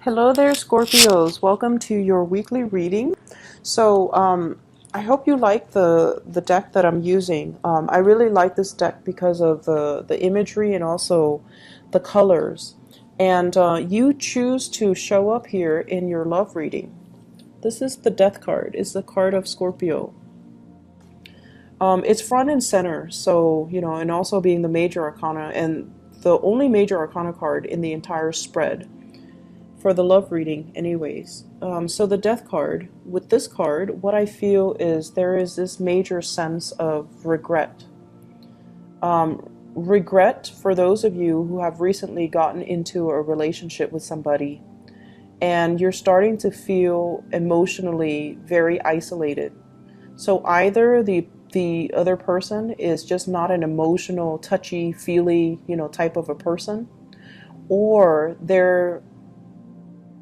Hello there, Scorpios. Welcome to your weekly reading. I hope you like the deck that I'm using. I really like this deck because of the imagery and also the colors. And you choose to show up here in your love reading. This is the Death card. It's the card of Scorpio. It's front and center, and also being the major arcana and the only major arcana card in the entire spread for the love reading anyways. So the Death card, with this card, what I feel is there is this major sense of regret. Regret for those of you who have recently gotten into a relationship with somebody and you're starting to feel emotionally very isolated. So either the other person is just not an emotional, touchy, feely, type of a person, or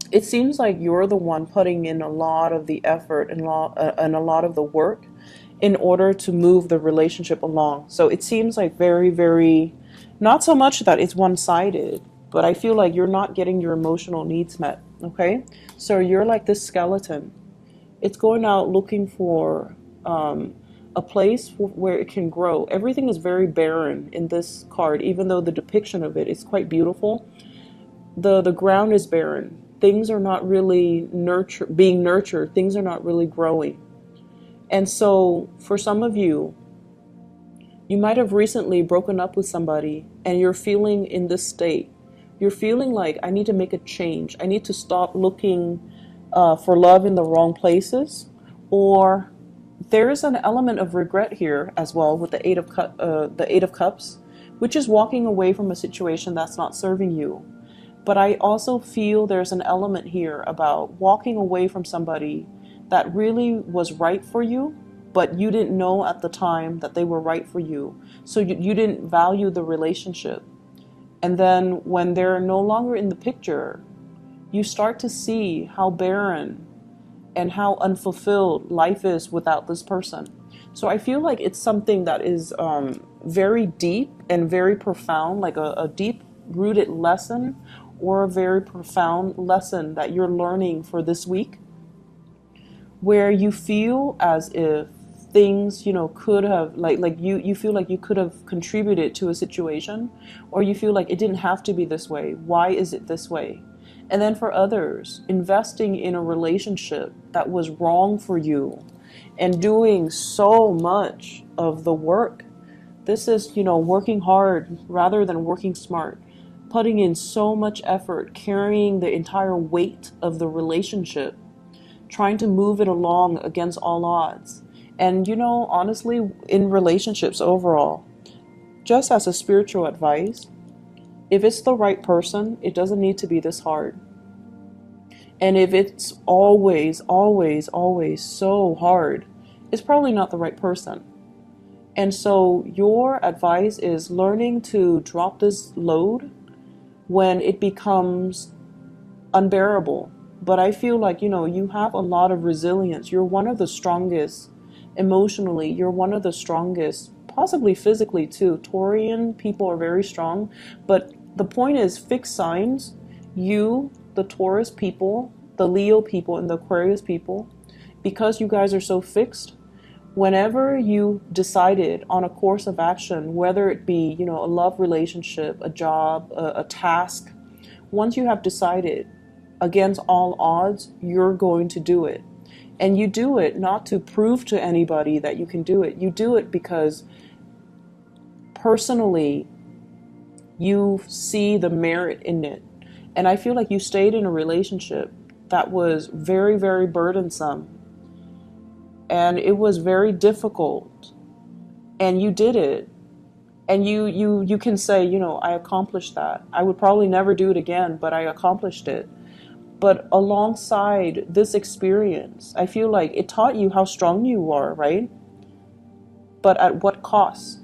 it seems like you're the one putting in a lot of the effort and a lot of the work in order to move the relationship along. So it seems like very, very, not so much that it's one-sided, but I feel like you're not getting your emotional needs met, okay? So you're like this skeleton. It's going out looking for a place where it can grow. Everything is very barren in this card, even though the depiction of it is quite beautiful. The ground is barren. Things are not really being nurtured. Things are not really growing. And so for some of you, you might have recently broken up with somebody and you're feeling in this state. You're feeling like, I need to make a change. I need to stop looking for love in the wrong places. Or there's an element of regret here as well with the Eight of Cups, which is walking away from a situation that's not serving you. But I also feel there's an element here about walking away from somebody that really was right for you, but you didn't know at the time that they were right for you. So you didn't value the relationship. And then when they're no longer in the picture, you start to see how barren and how unfulfilled life is without this person. So I feel like it's something that is very deep and very profound, like a deep-rooted lesson or a very profound lesson that you're learning for this week, where you feel as if things, could have, you feel like you could have contributed to a situation, or you feel like it didn't have to be this way. Why is it this way? And then for others, investing in a relationship that was wrong for you and doing so much of the work. This is, working hard rather than working smart, putting in so much effort, carrying the entire weight of the relationship, trying to move it along against all odds. And, honestly, in relationships overall, just as a spiritual advice, if it's the right person, it doesn't need to be this hard. And if it's always, always, always so hard, it's probably not the right person. And so your advice is learning to drop this load when it becomes unbearable. But I feel like, you have a lot of resilience. You're one of the strongest emotionally. You're one of the strongest, possibly physically too. Taurian people are very strong. But the point is, fixed signs, you, the Taurus people, the Leo people, and the Aquarius people, because you guys are so fixed, whenever you decided on a course of action, whether it be, a love relationship, a job, a task, once you have decided against all odds, you're going to do it. And you do it not to prove to anybody that you can do it. You do it because personally, you see the merit in it. And I feel like you stayed in a relationship that was very, very burdensome. And it was very difficult. And you did it. And you can say, I accomplished that. I would probably never do it again, but I accomplished it. But alongside this experience, I feel like it taught you how strong you are, right? But at what cost?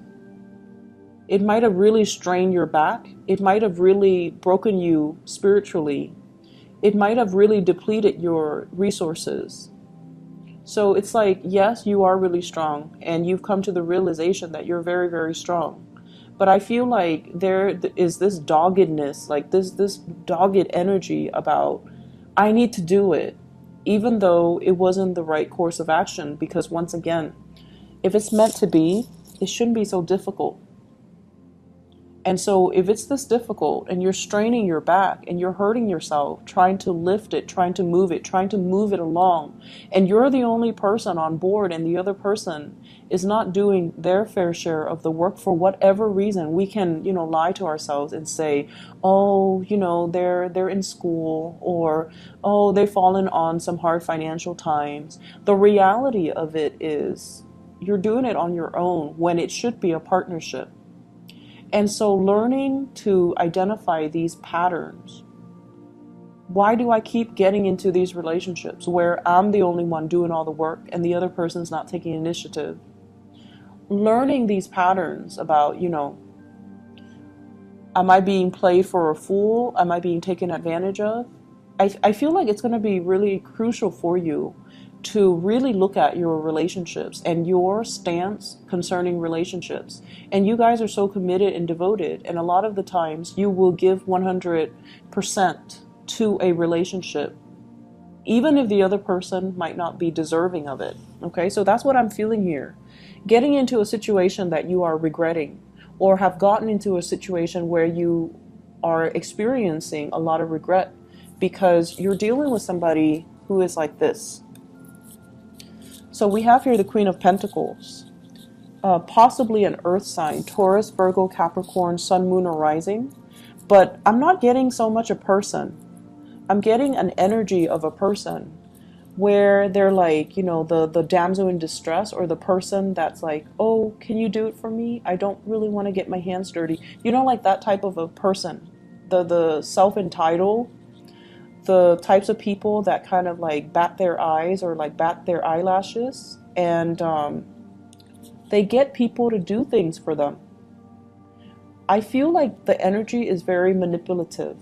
It might have really strained your back. It might have really broken you spiritually. It might have really depleted your resources. So it's like, yes, you are really strong, and you've come to the realization that you're very, very strong. But I feel like there is this doggedness, like this dogged energy about I need to do it, even though it wasn't the right course of action, because once again, if it's meant to be, it shouldn't be so difficult. And so if it's this difficult and you're straining your back and you're hurting yourself, trying to lift it, trying to move it, trying to move it along, and you're the only person on board and the other person is not doing their fair share of the work for whatever reason, we can, lie to ourselves and say, oh, they're in school, or, oh, they've fallen on some hard financial times. The reality of it is you're doing it on your own when it should be a partnership. And so learning to identify these patterns. Why do I keep getting into these relationships where I'm the only one doing all the work and the other person's not taking initiative? Learning these patterns about, am I being played for a fool? Am I being taken advantage of? I feel like it's going to be really crucial for you to really look at your relationships and your stance concerning relationships. And you guys are so committed and devoted, and a lot of the times you will give 100% to a relationship, even if the other person might not be deserving of it. Okay, so that's what I'm feeling here. Getting into a situation that you are regretting, or have gotten into a situation where you are experiencing a lot of regret because you're dealing with somebody who is like this. So we have here the Queen of Pentacles, possibly an earth sign, Taurus, Virgo, Capricorn, Sun, Moon, or Rising. But I'm not getting so much a person. I'm getting an energy of a person where they're like, the damsel in distress, or the person that's like, oh, can you do it for me? I don't really want to get my hands dirty. Like that type of a person, the self-entitled, the types of people that kind of like bat their eyes or like bat their eyelashes, and they get people to do things for them. I feel like the energy is very manipulative.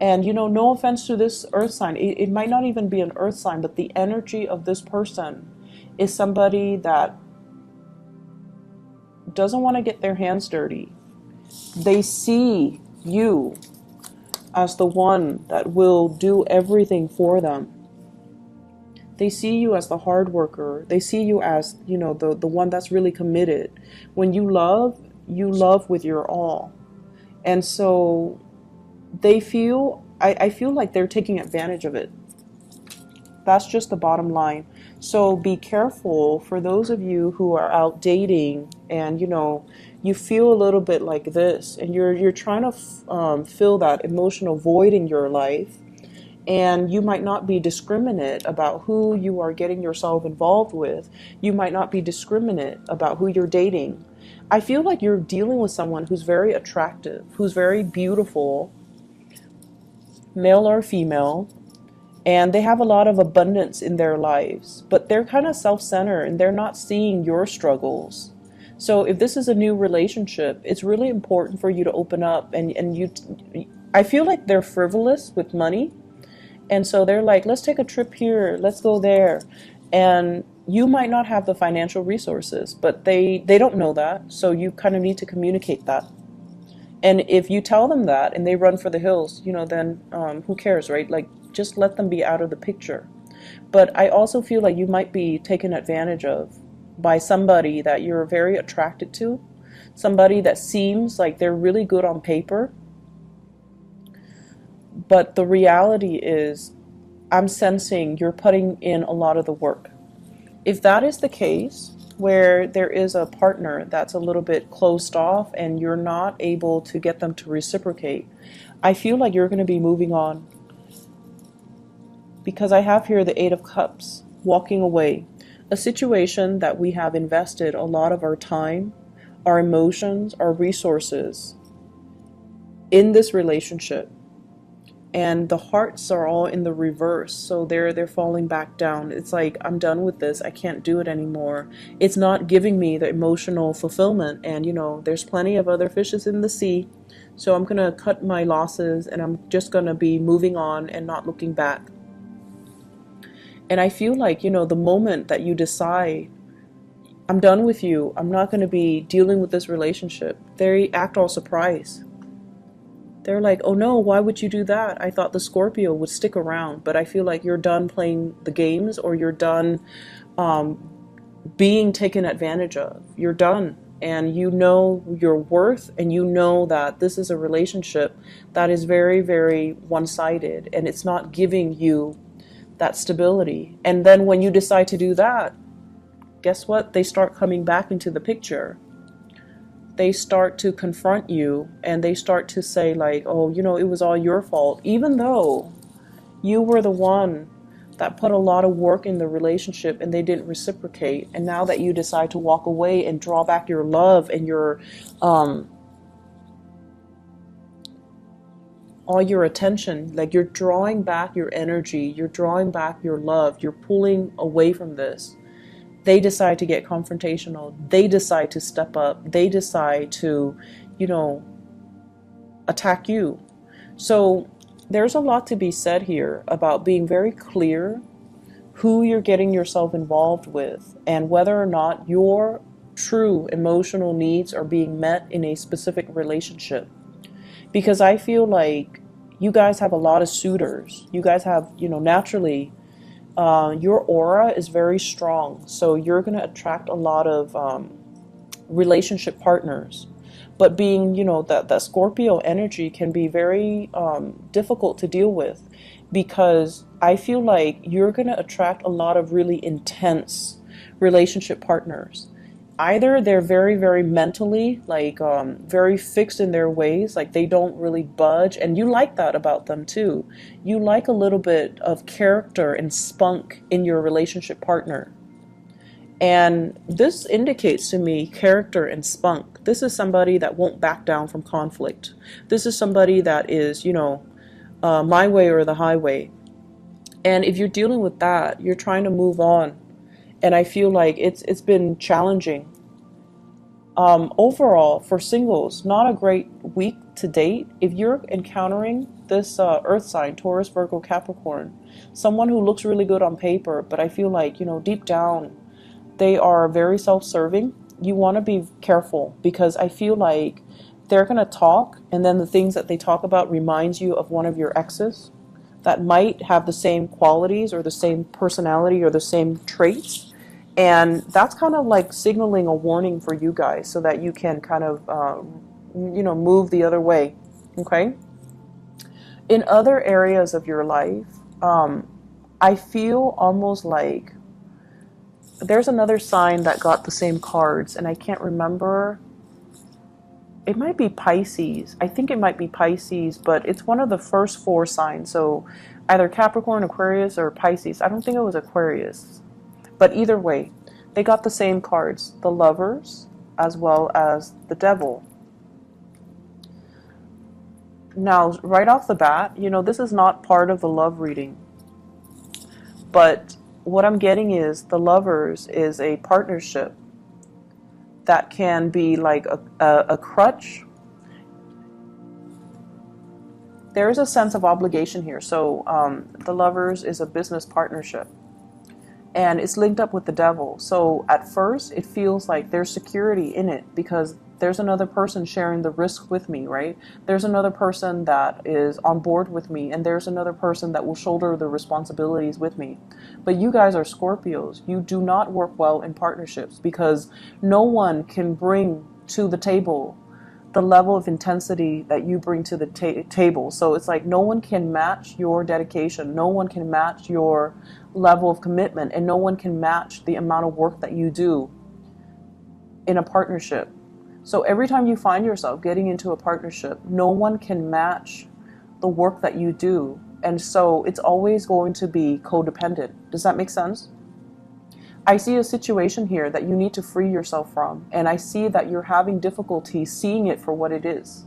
And no offense to this earth sign, it might not even be an earth sign, but the energy of this person is somebody that doesn't want to get their hands dirty. They see you as the one that will do everything for them. They see you as the hard worker. They see you as, the one that's really committed. When you love with your all. And so they feel, I feel like they're taking advantage of it. That's just the bottom line. So be careful for those of you who are out dating and, you feel a little bit like this, and you're trying to fill that emotional void in your life, and you might not be discriminate about who you are getting yourself involved with. You might not be discriminate about who you're dating. I feel like you're dealing with someone who's very attractive, who's very beautiful, male or female, and they have a lot of abundance in their lives, but they're kind of self-centered and they're not seeing your struggles. So if this is a new relationship, it's really important for you to open up, and I feel like they're frivolous with money. And so they're like, let's take a trip here, let's go there. And you might not have the financial resources, but they don't know that. So you kind of need to communicate that. And if you tell them that and they run for the hills, then who cares, right? Like, just let them be out of the picture. But I also feel like you might be taken advantage of by somebody that you're very attracted to, somebody that seems like they're really good on paper. But the reality is, I'm sensing you're putting in a lot of the work. If that is the case, where there is a partner that's a little bit closed off and you're not able to get them to reciprocate, I feel like you're going to be moving on. Because I have here the Eight of Cups, walking away. A situation that we have invested a lot of our time, our emotions, our resources in this relationship. And the hearts are all in the reverse, so they're falling back down. It's like, I'm done with this, I can't do it anymore. It's not giving me the emotional fulfillment, and there's plenty of other fishes in the sea, so I'm gonna cut my losses and I'm just gonna be moving on and not looking back. And I feel like, the moment that you decide, I'm done with you, I'm not gonna be dealing with this relationship, they act all surprised. They're like, oh no, why would you do that? I thought the Scorpio would stick around, but I feel like you're done playing the games, or you're done being taken advantage of. You're done. And you know your worth, and you know that this is a relationship that is very, very one-sided, and it's not giving you that stability. And then when you decide to do that, guess what? They start coming back into the picture. They start to confront you, and they start to say like, oh, you know, it was all your fault, even though you were the one that put a lot of work in the relationship and they didn't reciprocate. And now that you decide to walk away and draw back your love and your all your attention, like you're drawing back your energy, you're drawing back your love, you're pulling away from this. They decide to get confrontational. They decide to step up. They decide to, you know, attack you. So there's a lot to be said here about being very clear who you're getting yourself involved with, and whether or not your true emotional needs are being met in a specific relationship. Because I feel like you guys have a lot of suitors. You guys have, you know, naturally, your aura is very strong. So you're going to attract a lot of relationship partners. But being, you know, that Scorpio energy can be very difficult to deal with, because I feel like you're going to attract a lot of really intense relationship partners. Either they're very, very mentally, like very fixed in their ways, like they don't really budge. And you like that about them too. You like a little bit of character and spunk in your relationship partner. And this indicates to me character and spunk. This is somebody that won't back down from conflict. This is somebody that is, you know, my way or the highway. And if you're dealing with that, you're trying to move on. And I feel like it's been challenging. Overall, for singles, not a great week to date. If you're encountering this earth sign, Taurus, Virgo, Capricorn, someone who looks really good on paper, but I feel like, you know, deep down, they are very self-serving. You want to be careful, because I feel like they're going to talk, and then the things that they talk about reminds you of one of your exes that might have the same qualities or the same personality or the same traits. And that's kind of like signaling a warning for you guys, so that you can kind of, you know, move the other way. Okay. In other areas of your life, I feel almost like there's another sign that got the same cards, and I can't remember. It might be Pisces. I think it might be Pisces, but it's one of the first four signs. So either Capricorn, Aquarius, or Pisces. I don't think it was Aquarius. But either way, they got the same cards, the Lovers as well as the Devil. Now, right off the bat, you know, this is not part of the love reading. But what I'm getting is the Lovers is a partnership that can be like a crutch. There is a sense of obligation here. So the Lovers is a business partnership, and it's linked up with the Devil. So at first it feels like there's security in it, because there's another person sharing the risk with me, right? There's another person that is on board with me, and there's another person that will shoulder the responsibilities with me. But you guys are Scorpios. You do not work well in partnerships, because no one can bring to the table the level of intensity that you bring to the table. So it's like no one can match your dedication. No one can match your level of commitment, and no one can match the amount of work that you do in a partnership. So every time you find yourself getting into a partnership, no one can match the work that you do. And so it's always going to be codependent. Does that make sense? I see a situation here that you need to free yourself from, and I see that you're having difficulty seeing it for what it is.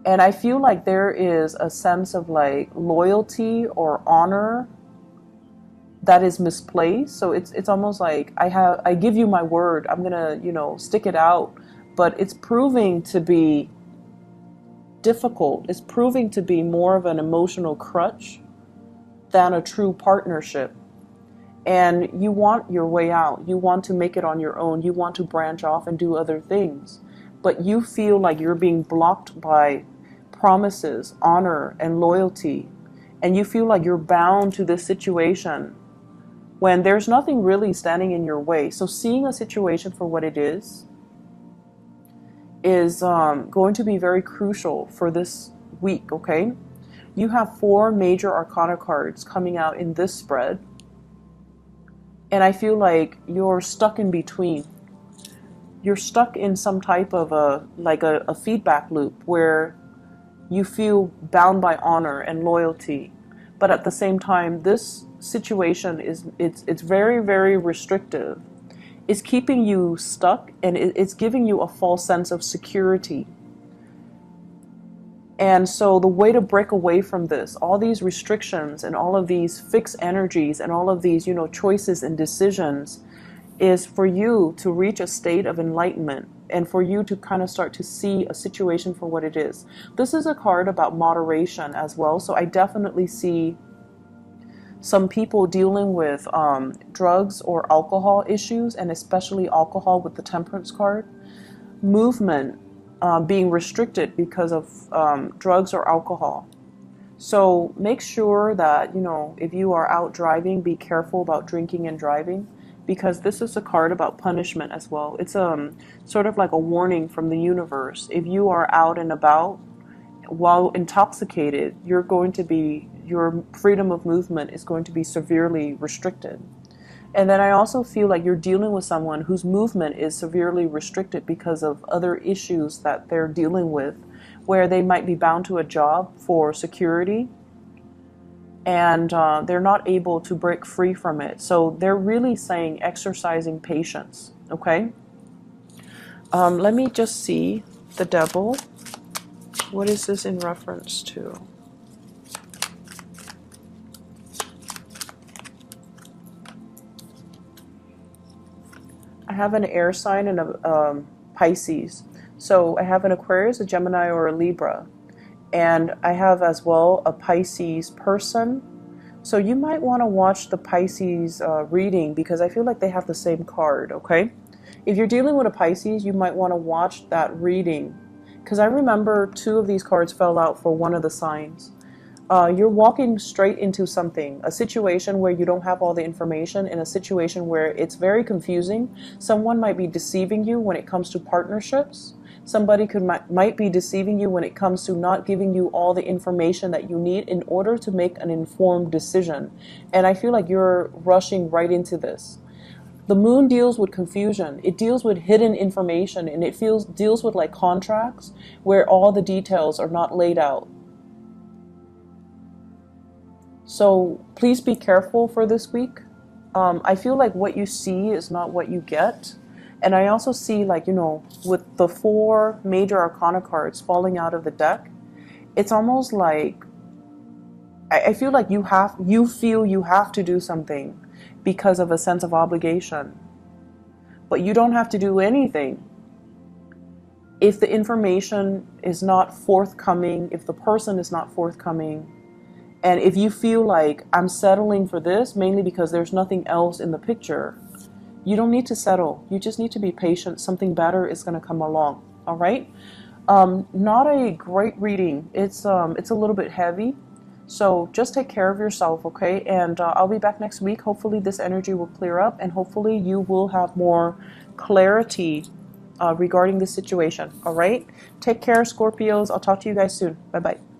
And I feel like there is a sense of like loyalty or honor that is misplaced. So it's almost like I give you my word, I'm gonna, you know, stick it out, but it's proving to be difficult. It's proving to be more of an emotional crutch than a true partnership. And you want your way out. You want to make it on your own. You want to branch off and do other things. but you feel like you're being blocked by promises, honor, and loyalty, and you feel like you're bound to this situation when there's nothing really standing in your way. So seeing a situation for what it is going to be very crucial for this week, okay? You have 4 major arcana cards coming out in this spread, and I feel like you're stuck in between. You're stuck in some type of a feedback loop where you feel bound by honor and loyalty, but at the same time, this situation it's very, very restrictive. It's keeping you stuck, and it's giving you a false sense of security. And so the way to break away from this, all these restrictions and all of these fixed energies and all of these, choices and decisions, is for you to reach a state of enlightenment and for you to kind of start to see a situation for what it is. This is a card about moderation as well. So I definitely see some people dealing with drugs or alcohol issues, and especially alcohol with the Temperance card. Movement being restricted because of drugs or alcohol. So make sure that, if you are out driving, be careful about drinking and driving, because this is a card about punishment as well. It's sort of like a warning from the universe. If you are out and about while intoxicated, your freedom of movement is going to be severely restricted. And then I also feel like you're dealing with someone whose movement is severely restricted because of other issues that they're dealing with, where they might be bound to a job for security, and they're not able to break free from it. So they're really saying exercising patience, okay? Let me just see the Devil. What is this in reference to? I have an air sign and a Pisces. So I have an Aquarius, a Gemini, or a Libra. And I have as well a Pisces person. So you might want to watch the Pisces reading, because I feel like they have the same card, okay? If you're dealing with a Pisces, you might want to watch that reading, because I remember 2 of these cards fell out for one of the signs. You're walking straight into something, a situation where you don't have all the information, in a situation where it's very confusing. Someone might be deceiving you when it comes to partnerships. Somebody might be deceiving you when it comes to not giving you all the information that you need in order to make an informed decision. And I feel like you're rushing right into this. The moon deals with confusion. It deals with hidden information, and it deals with like contracts where all the details are not laid out. So please be careful for this week. I feel like what you see is not what you get. And I also see, like, with the 4 major arcana cards falling out of the deck, it's almost like I feel like you feel you have to do something because of a sense of obligation. But you don't have to do anything. If the information is not forthcoming, if the person is not forthcoming, and if you feel like I'm settling for this mainly because there's nothing else in the picture, you don't need to settle. You just need to be patient. Something better is going to come along. All right. Not a great reading. It's a little bit heavy. So just take care of yourself, okay? And I'll be back next week. Hopefully this energy will clear up, and hopefully you will have more clarity regarding this situation. All right. Take care, Scorpios. I'll talk to you guys soon. Bye-bye.